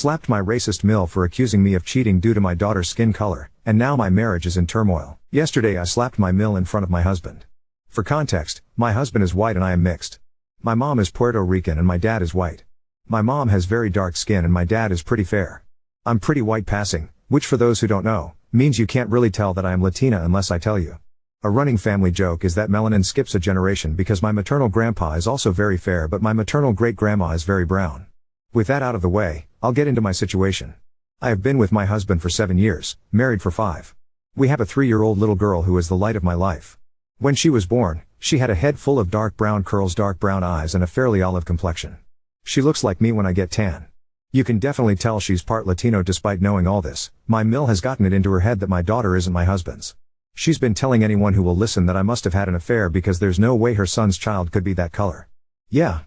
slapped my racist mill for accusing me of cheating due to my daughter's skin color, and now my marriage is in turmoil. Yesterday I slapped my mill in front of my husband. For context, my husband is white and I am mixed. My mom is Puerto Rican and my dad is white. My mom has very dark skin and my dad is pretty fair. I'm pretty white passing, which for those who don't know, means you can't really tell that I am Latina unless I tell you. A running family joke is that melanin skips a generation because my maternal grandpa is also very fair but my maternal great-grandma is very brown. With that out of the way, I'll get into my situation. I have been with my husband for 7 years, married for 5. We have a 3-year-old little girl who is the light of my life. When she was born, she had a head full of dark brown curls, dark brown eyes and a fairly olive complexion. She looks like me when I get tan. You can definitely tell she's part Latino. Despite knowing all this, my mill has gotten it into her head that my daughter isn't my husband's. She's been telling anyone who will listen that I must have had an affair because there's no way her son's child could be that color. Yeah.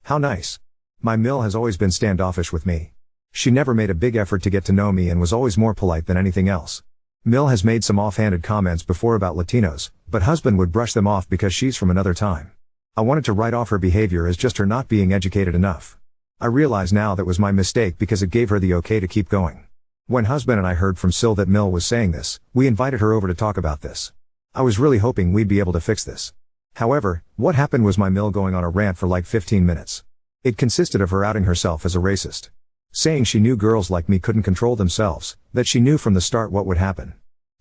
How nice. My mill has always been standoffish with me. She never made a big effort to get to know me and was always more polite than anything else. Mill has made some offhanded comments before about Latinos, but husband would brush them off because she's from another time. I wanted to write off her behavior as just her not being educated enough. I realize now that was my mistake because it gave her the okay to keep going. When husband and I heard from Sil that Mill was saying this, we invited her over to talk about this. I was really hoping we'd be able to fix this. However, what happened was my Mill going on a rant for like 15 minutes. It consisted of her outing herself as a racist. Saying she knew girls like me couldn't control themselves, that she knew from the start what would happen.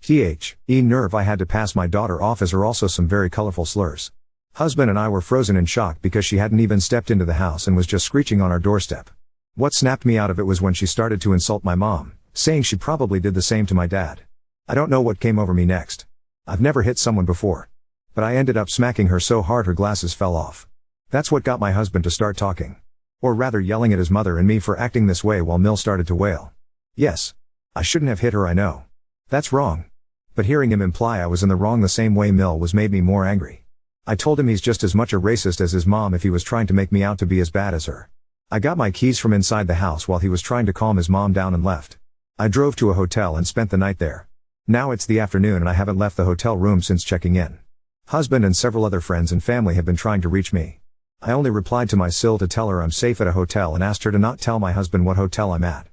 Nerve, I had to pass my daughter off as her. Also some very colorful slurs. Husband and I were frozen in shock because she hadn't even stepped into the house and was just screeching on our doorstep. What snapped me out of it was when she started to insult my mom, saying she probably did the same to my dad. I don't know what came over me next. I've never hit someone before. But I ended up smacking her so hard her glasses fell off. That's what got my husband to start talking. Or rather yelling at his mother and me for acting this way while Mill started to wail. Yes. I shouldn't have hit her, I know. That's wrong. But hearing him imply I was in the wrong the same way Mill was made me more angry. I told him he's just as much a racist as his mom if he was trying to make me out to be as bad as her. I got my keys from inside the house while he was trying to calm his mom down and left. I drove to a hotel and spent the night there. Now it's the afternoon and I haven't left the hotel room since checking in. Husband and several other friends and family have been trying to reach me. I only replied to my Sil to tell her I'm safe at a hotel and asked her to not tell my husband what hotel I'm at.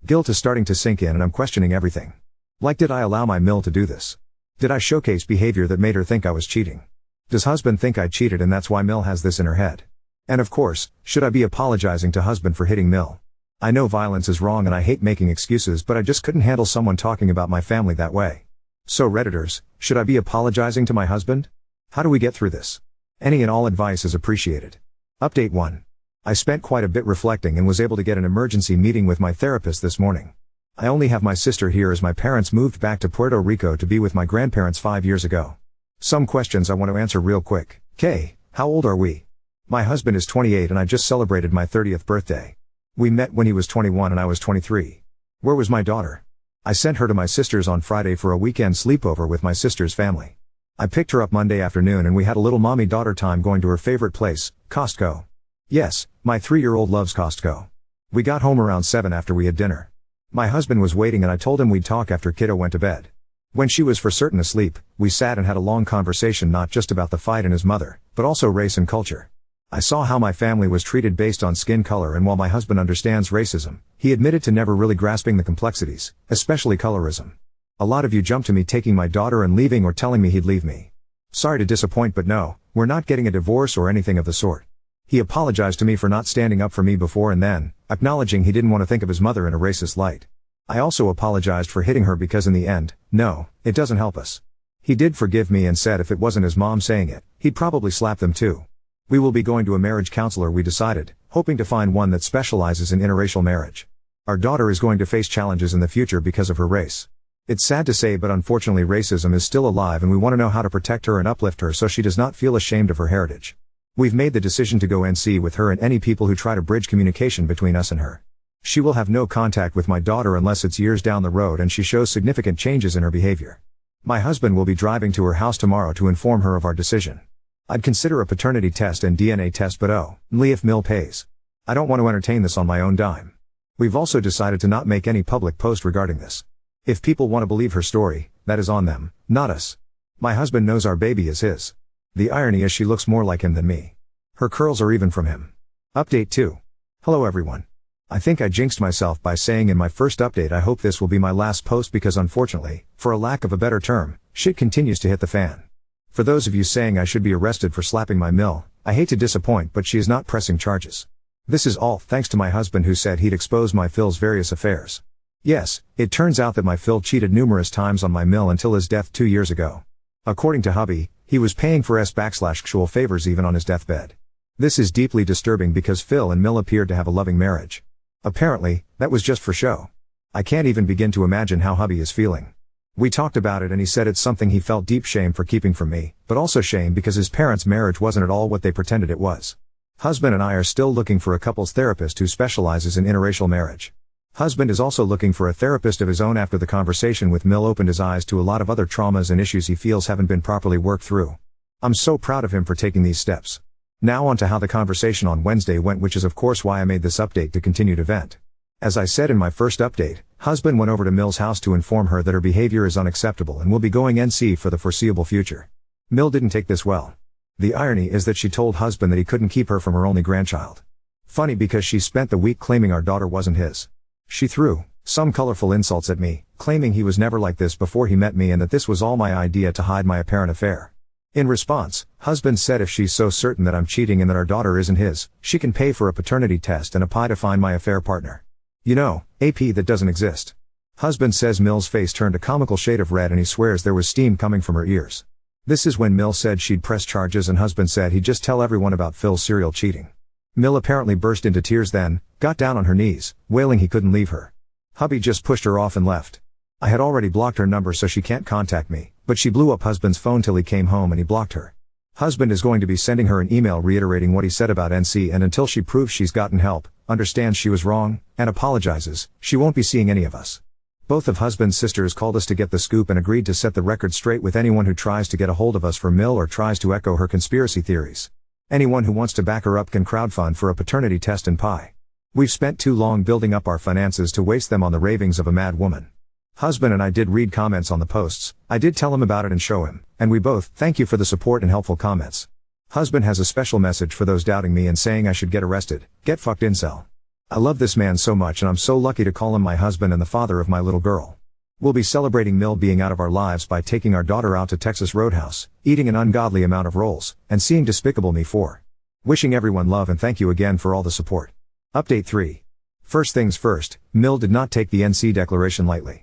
Guilt is starting to sink in and I'm questioning everything. Like, did I allow my Mill to do this? Did I showcase behavior that made her think I was cheating? Does husband think I cheated and that's why Mill has this in her head? And of course, should I be apologizing to husband for hitting Mill? I know violence is wrong and I hate making excuses, but I just couldn't handle someone talking about my family that way. So Redditors, should I be apologizing to my husband? How do we get through this? Any and all advice is appreciated. Update 1. I spent quite a bit reflecting and was able to get an emergency meeting with my therapist this morning. I only have my sister here as my parents moved back to Puerto Rico to be with my grandparents 5 years ago. Some questions I want to answer real quick. K, how old are we? My husband is 28 and I just celebrated my 30th birthday. We met when he was 21 and I was 23. Where was my daughter? I sent her to my sister's on Friday for a weekend sleepover with my sister's family. I picked her up Monday afternoon and we had a little mommy-daughter time going to her favorite place, Costco. Yes, my 3-year-old loves Costco. We got home around 7 after we had dinner. My husband was waiting and I told him we'd talk after kiddo went to bed. When she was for certain asleep, we sat and had a long conversation not just about the fight and his mother, but also race and culture. I saw how my family was treated based on skin color, and while my husband understands racism, he admitted to never really grasping the complexities, especially colorism. A lot of you jumped to me taking my daughter and leaving or telling me he'd leave me. Sorry to disappoint, but no, we're not getting a divorce or anything of the sort. He apologized to me for not standing up for me before and then, acknowledging he didn't want to think of his mother in a racist light. I also apologized for hitting her because in the end, no, it doesn't help us. He did forgive me and said if it wasn't his mom saying it, he'd probably slap them too. We will be going to a marriage counselor, we decided, hoping to find one that specializes in interracial marriage. Our daughter is going to face challenges in the future because of her race. It's sad to say, but unfortunately racism is still alive and we want to know how to protect her and uplift her so she does not feel ashamed of her heritage. We've made the decision to go NC with her and any people who try to bridge communication between us and her. She will have no contact with my daughter unless it's years down the road and she shows significant changes in her behavior. My husband will be driving to her house tomorrow to inform her of our decision. I'd consider a paternity test and DNA test, but only if Mill pays. I don't want to entertain this on my own dime. We've also decided to not make any public post regarding this. If people want to believe her story, that is on them, not us. My husband knows our baby is his. The irony is she looks more like him than me. Her curls are even from him. Update 2. Hello everyone. I think I jinxed myself by saying in my first update I hope this will be my last post because unfortunately, for a lack of a better term, shit continues to hit the fan. For those of you saying I should be arrested for slapping my mill, I hate to disappoint but she is not pressing charges. This is all thanks to my husband who said he'd expose my Phil's various affairs. Yes, it turns out that my Phil cheated numerous times on my mill until his death 2 years ago. According to hubby, he was paying for s/actual favors even on his deathbed. This is deeply disturbing because Phil and Mill appeared to have a loving marriage. Apparently, that was just for show. I can't even begin to imagine how hubby is feeling. We talked about it and he said it's something he felt deep shame for keeping from me, but also shame because his parents' marriage wasn't at all what they pretended it was. Husband and I are still looking for a couples therapist who specializes in interracial marriage. Husband is also looking for a therapist of his own after the conversation with Mill opened his eyes to a lot of other traumas and issues he feels haven't been properly worked through. I'm so proud of him for taking these steps. Now on to how the conversation on Wednesday went, which is of course why I made this update to continue to vent. As I said in my first update, husband went over to Mill's house to inform her that her behavior is unacceptable and will be going NC for the foreseeable future. Mill didn't take this well. The irony is that she told husband that he couldn't keep her from her only grandchild. Funny because she spent the week claiming our daughter wasn't his. She threw some colorful insults at me, claiming he was never like this before he met me and that this was all my idea to hide my apparent affair. In response, husband said if she's so certain that I'm cheating and that our daughter isn't his, she can pay for a paternity test and a pie to find my affair partner. You know, AP that doesn't exist. Husband says Mill's face turned a comical shade of red and he swears there was steam coming from her ears. This is when Mill said she'd press charges and husband said he'd just tell everyone about Phil's serial cheating. Mill apparently burst into tears then, got down on her knees, wailing he couldn't leave her. Hubby just pushed her off and left. I had already blocked her number so she can't contact me, but she blew up husband's phone till he came home and he blocked her. Husband is going to be sending her an email reiterating what he said about NC and until she proves she's gotten help, understands she was wrong, and apologizes, she won't be seeing any of us. Both of husband's sisters called us to get the scoop and agreed to set the record straight with anyone who tries to get a hold of us for Mill or tries to echo her conspiracy theories. Anyone who wants to back her up can crowdfund for a paternity test and pie. We've spent too long building up our finances to waste them on the ravings of a mad woman. Husband and I did read comments on the posts, I did tell him about it and show him, and we both thank you for the support and helpful comments. Husband has a special message for those doubting me and saying I should get arrested, get fucked incel. I love this man so much and I'm so lucky to call him my husband and the father of my little girl. We'll be celebrating Mill being out of our lives by taking our daughter out to Texas Roadhouse, eating an ungodly amount of rolls, and seeing Despicable Me 4. Wishing everyone love and thank you again for all the support. Update 3. First things first, Mill did not take the NC declaration lightly.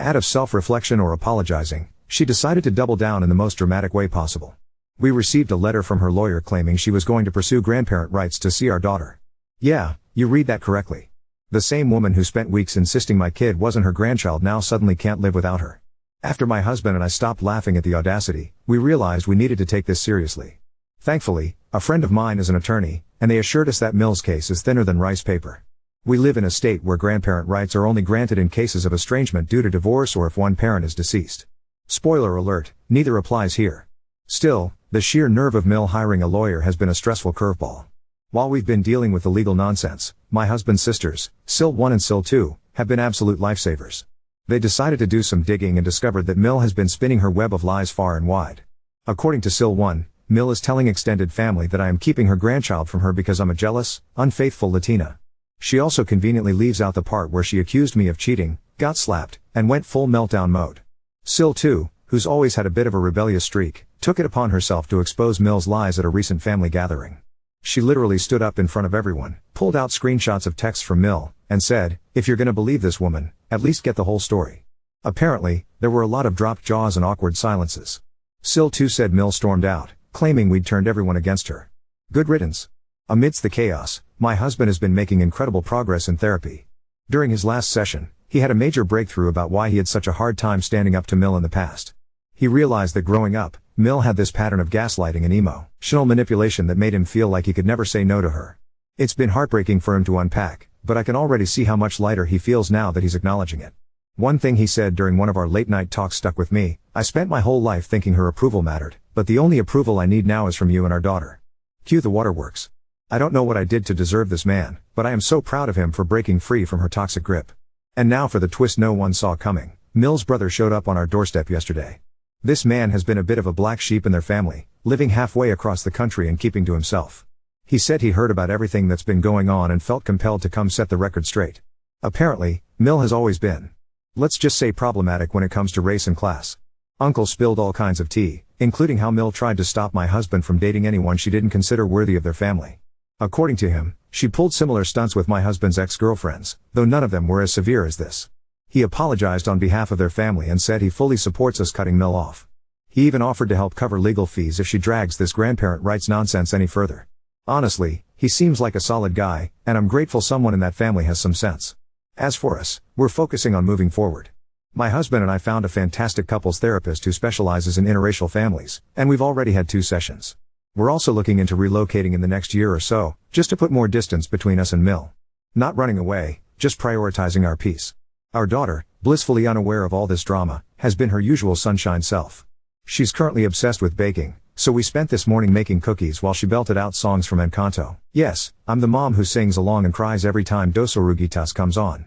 Out of self-reflection or apologizing, she decided to double down in the most dramatic way possible. We received a letter from her lawyer claiming she was going to pursue grandparent rights to see our daughter. Yeah, you read that correctly. The same woman who spent weeks insisting my kid wasn't her grandchild now suddenly can't live without her. After my husband and I stopped laughing at the audacity, we realized we needed to take this seriously. Thankfully, a friend of mine is an attorney, and they assured us that Mill's case is thinner than rice paper. We live in a state where grandparent rights are only granted in cases of estrangement due to divorce or if one parent is deceased. Spoiler alert, neither applies here. Still, the sheer nerve of Mill hiring a lawyer has been a stressful curveball. While we've been dealing with the legal nonsense, my husband's sisters, Sil 1 and Sil 2, have been absolute lifesavers. They decided to do some digging and discovered that Mill has been spinning her web of lies far and wide. According to Sil 1, Mill is telling extended family that I am keeping her grandchild from her because I'm a jealous, unfaithful Latina. She also conveniently leaves out the part where she accused me of cheating, got slapped, and went full meltdown mode. Sil 2, who's always had a bit of a rebellious streak, took it upon herself to expose Mill's lies at a recent family gathering. She literally stood up in front of everyone, pulled out screenshots of texts from Mill, and said, if you're gonna believe this woman, at least get the whole story. Apparently, there were a lot of dropped jaws and awkward silences. Sil 2 said Mill stormed out, claiming we'd turned everyone against her. Good riddance. Amidst the chaos, my husband has been making incredible progress in therapy. During his last session, he had a major breakthrough about why he had such a hard time standing up to Mill in the past. He realized that growing up, Mill had this pattern of gaslighting and emotional manipulation that made him feel like he could never say no to her. It's been heartbreaking for him to unpack, but I can already see how much lighter he feels now that he's acknowledging it. One thing he said during one of our late night talks stuck with me, I spent my whole life thinking her approval mattered, but the only approval I need now is from you and our daughter. Cue the waterworks. I don't know what I did to deserve this man, but I am so proud of him for breaking free from her toxic grip. And now for the twist no one saw coming. Mill's brother showed up on our doorstep yesterday. This man has been a bit of a black sheep in their family, living halfway across the country and keeping to himself. He said he heard about everything that's been going on and felt compelled to come set the record straight. Apparently, Mill has always been, let's just say, problematic when it comes to race and class. Uncle spilled all kinds of tea, including how Mill tried to stop my husband from dating anyone she didn't consider worthy of their family. According to him, she pulled similar stunts with my husband's ex-girlfriends, though none of them were as severe as this. He apologized on behalf of their family and said he fully supports us cutting Mill off. He even offered to help cover legal fees if she drags this grandparent rights nonsense any further. Honestly, he seems like a solid guy, and I'm grateful someone in that family has some sense. As for us, we're focusing on moving forward. My husband and I found a fantastic couples therapist who specializes in interracial families, and we've already had 2 sessions. We're also looking into relocating in the next year or so, just to put more distance between us and Mill. Not running away, just prioritizing our peace. Our daughter, blissfully unaware of all this drama, has been her usual sunshine self. She's currently obsessed with baking, so we spent this morning making cookies while she belted out songs from Encanto. Yes, I'm the mom who sings along and cries every time Dos Oruguitas comes on.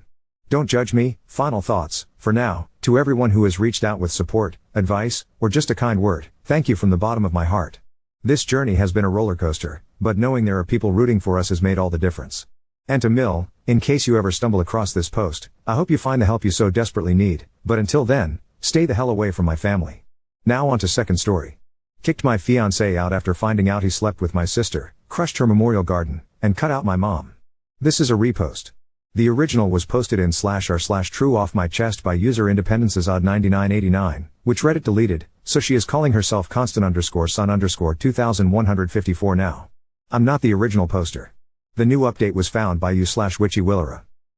Don't judge me. Final thoughts, for now, to everyone who has reached out with support, advice, or just a kind word, thank you from the bottom of my heart. This journey has been a roller coaster, but knowing there are people rooting for us has made all the difference. And to Mill, in case you ever stumble across this post, I hope you find the help you so desperately need, but until then, stay the hell away from my family. Now on to second story. Kicked my fiancé out after finding out he slept with my sister, crushed her memorial garden, and cut out my mom. This is a repost. The original was posted in /r/true off my chest by user independence_odd9989, which Reddit deleted, so she is calling herself constant_sun_2154 now. I'm not the original poster. The new update was found by u/witchy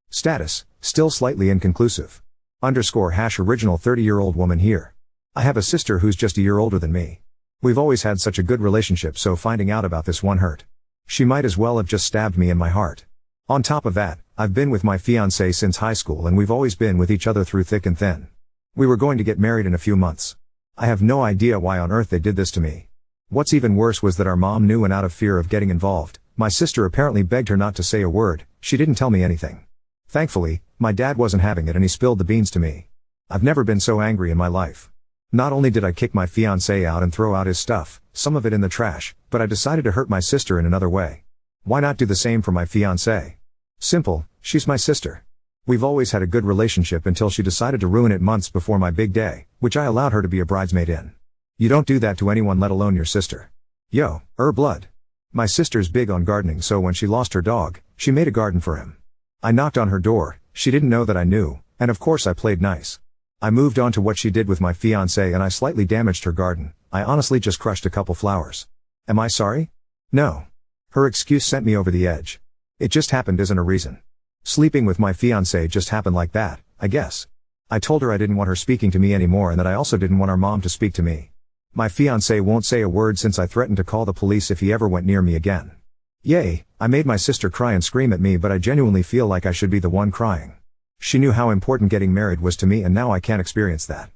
Status, still slightly inconclusive. _original 30-year-old woman here. I have a sister who's just a year older than me. We've always had such a good relationship, so finding out about this one hurt. She might as well have just stabbed me in my heart. On top of that, I've been with my fiancé since high school and we've always been with each other through thick and thin. We were going to get married in a few months. I have no idea why on earth they did this to me. What's even worse was that our mom knew, and out of fear of getting involved, my sister apparently begged her not to say a word. She didn't tell me anything. Thankfully, my dad wasn't having it and he spilled the beans to me. I've never been so angry in my life. Not only did I kick my fiancé out and throw out his stuff, some of it in the trash, but I decided to hurt my sister in another way. Why not do the same for my fiancé? Simple, she's my sister. We've always had a good relationship until she decided to ruin it months before my big day, which I allowed her to be a bridesmaid in. You don't do that to anyone, let alone your sister. Yo, blood. My sister's big on gardening, so when she lost her dog, she made a garden for him. I knocked on her door, she didn't know that I knew, and of course I played nice. I moved on to what she did with my fiancé and I slightly damaged her garden. I honestly just crushed a couple flowers. Am I sorry? No. Her excuse sent me over the edge. It just happened isn't a reason. Sleeping with my fiancé just happened like that, I guess. I told her I didn't want her speaking to me anymore and that I also didn't want our mom to speak to me. My fiancé won't say a word since I threatened to call the police if he ever went near me again. Yay, I made my sister cry and scream at me, but I genuinely feel like I should be the one crying. She knew how important getting married was to me and now I can't experience that.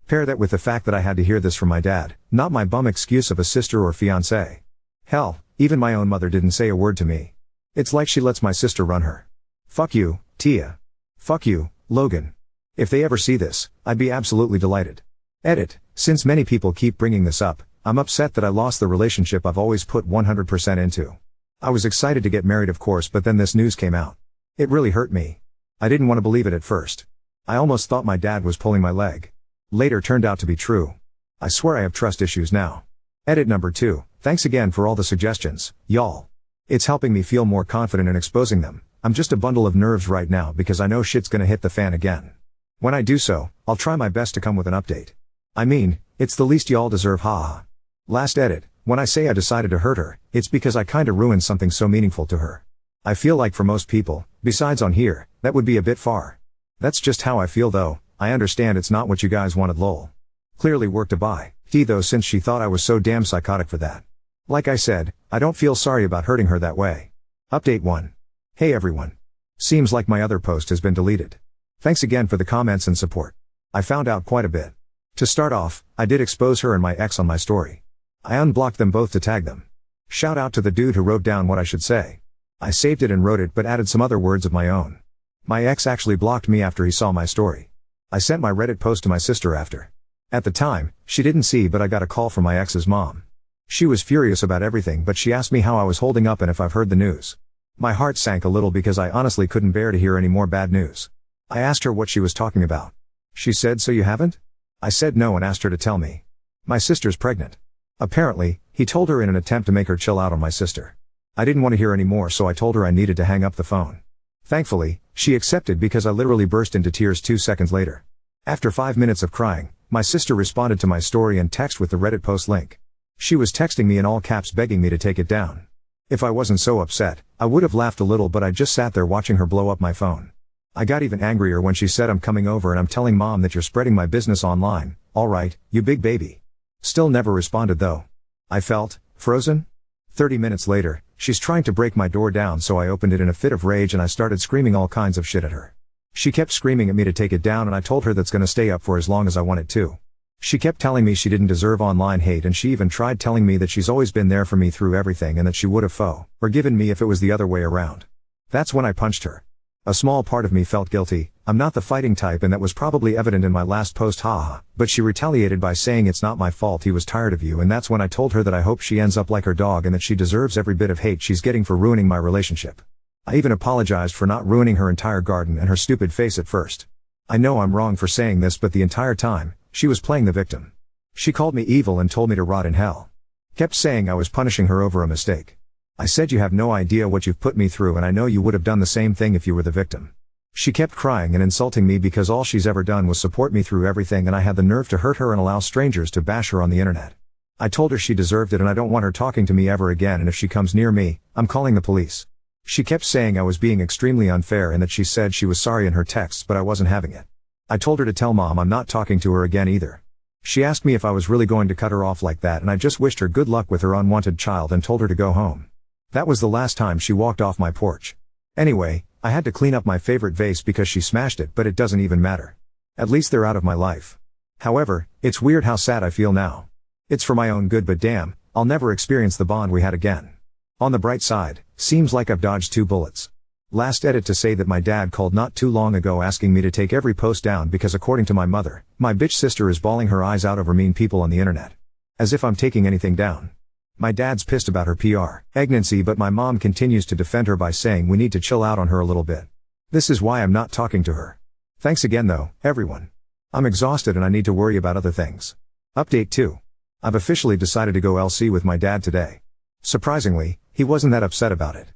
Pair that with the fact that I had to hear this from my dad, not my bum excuse of a sister or fiancé. Hell, even my own mother didn't say a word to me. It's like she lets my sister run her. Fuck you, Tia. Fuck you, Logan. If they ever see this, I'd be absolutely delighted. Edit, since many people keep bringing this up, I'm upset that I lost the relationship I've always put 100% into. I was excited to get married of course, but then this news came out. It really hurt me. I didn't want to believe it at first. I almost thought my dad was pulling my leg. Later turned out to be true. I swear I have trust issues now. Edit number 2, thanks again for all the suggestions, y'all. It's helping me feel more confident in exposing them. I'm just a bundle of nerves right now because I know shit's gonna hit the fan again. When I do so, I'll try my best to come with an update. I mean, it's the least y'all deserve, haha. Last edit, when I say I decided to hurt her, it's because I kinda ruined something so meaningful to her. I feel like for most people, besides on here, that would be a bit far. That's just how I feel though. I understand it's not what you guys wanted, lol. Clearly worked to buy, though, since she thought I was so damn psychotic for that. Like I said, I don't feel sorry about hurting her that way. Update 1. Hey everyone. Seems like my other post has been deleted. Thanks again for the comments and support. I found out quite a bit. To start off, I did expose her and my ex on my story. I unblocked them both to tag them. Shout out to the dude who wrote down what I should say. I saved it and wrote it but added some other words of my own. My ex actually blocked me after he saw my story. I sent my Reddit post to my sister after. At the time, she didn't see, but I got a call from my ex's mom. She was furious about everything, but she asked me how I was holding up and if I've heard the news. My heart sank a little because I honestly couldn't bear to hear any more bad news. I asked her what she was talking about. She said, "So you haven't?" I said no and asked her to tell me. My sister's pregnant. Apparently, he told her in an attempt to make her chill out on my sister. I didn't want to hear any more, so I told her I needed to hang up the phone. Thankfully, she accepted because I literally burst into tears 2 seconds later. After 5 minutes of crying, my sister responded to my story and text with the Reddit post link. She was texting me in all caps begging me to take it down. If I wasn't so upset, I would have laughed a little, but I just sat there watching her blow up my phone. I got even angrier when she said, "I'm coming over and I'm telling mom that you're spreading my business online." "Alright, you big baby." Still never responded though. I felt frozen. 30 minutes later, she's trying to break my door down, so I opened it in a fit of rage and I started screaming all kinds of shit at her. She kept screaming at me to take it down and I told her that's gonna stay up for as long as I want it to. She kept telling me she didn't deserve online hate, and she even tried telling me that she's always been there for me through everything and that she would have forgiven me if it was the other way around. That's when I punched her. A small part of me felt guilty. I'm not the fighting type, and that was probably evident in my last post, haha, but she retaliated by saying it's not my fault, he was tired of you, and that's when I told her that I hope she ends up like her dog and that she deserves every bit of hate she's getting for ruining my relationship. I even apologized for not ruining her entire garden and her stupid face at first. I know I'm wrong for saying this, but the entire time, she was playing the victim. She called me evil and told me to rot in hell. Kept saying I was punishing her over a mistake. I said, "You have no idea what you've put me through, and I know you would have done the same thing if you were the victim." She kept crying and insulting me because all she's ever done was support me through everything, and I had the nerve to hurt her and allow strangers to bash her on the internet. I told her she deserved it and I don't want her talking to me ever again, and if she comes near me, I'm calling the police. She kept saying I was being extremely unfair and that she said she was sorry in her texts, but I wasn't having it. I told her to tell mom I'm not talking to her again either. She asked me if I was really going to cut her off like that, and I just wished her good luck with her unwanted child and told her to go home. That was the last time she walked off my porch. Anyway, I had to clean up my favorite vase because she smashed it, but it doesn't even matter. At least they're out of my life. However, it's weird how sad I feel now. It's for my own good, but damn, I'll never experience the bond we had again. On the bright side, seems like I've dodged 2 bullets. Last edit to say that my dad called not too long ago asking me to take every post down because according to my mother, my bitch sister is bawling her eyes out over mean people on the internet. As if I'm taking anything down. My dad's pissed about her PR pregnancy, but my mom continues to defend her by saying we need to chill out on her a little bit. This is why I'm not talking to her. Thanks again though, everyone. I'm exhausted and I need to worry about other things. Update 2. I've officially decided to go LC with my dad today. Surprisingly, he wasn't that upset about it.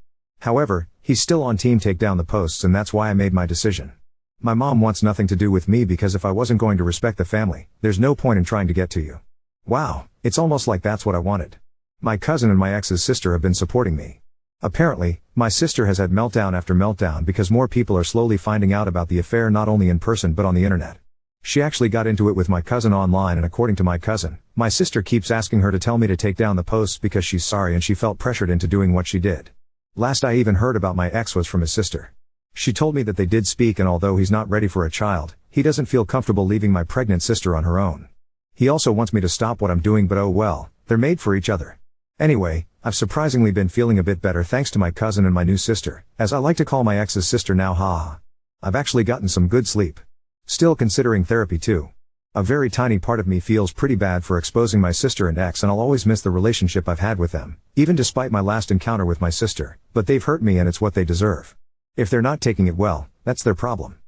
However, he's still on team take down the posts, and that's why I made my decision. My mom wants nothing to do with me because if I wasn't going to respect the family, there's no point in trying to get to you. Wow, it's almost like that's what I wanted. My cousin and my ex's sister have been supporting me. Apparently, my sister has had meltdown after meltdown because more people are slowly finding out about the affair, not only in person but on the internet. She actually got into it with my cousin online, and according to my cousin, my sister keeps asking her to tell me to take down the posts because she's sorry and she felt pressured into doing what she did. Last I even heard about my ex was from his sister. She told me that they did speak, and although he's not ready for a child, he doesn't feel comfortable leaving my pregnant sister on her own. He also wants me to stop what I'm doing, but oh well, they're made for each other. Anyway, I've surprisingly been feeling a bit better thanks to my cousin and my new sister, as I like to call my ex's sister now, haha. I've actually gotten some good sleep. Still considering therapy too. A very tiny part of me feels pretty bad for exposing my sister and ex, and I'll always miss the relationship I've had with them, even despite my last encounter with my sister, but they've hurt me and it's what they deserve. If they're not taking it well, that's their problem.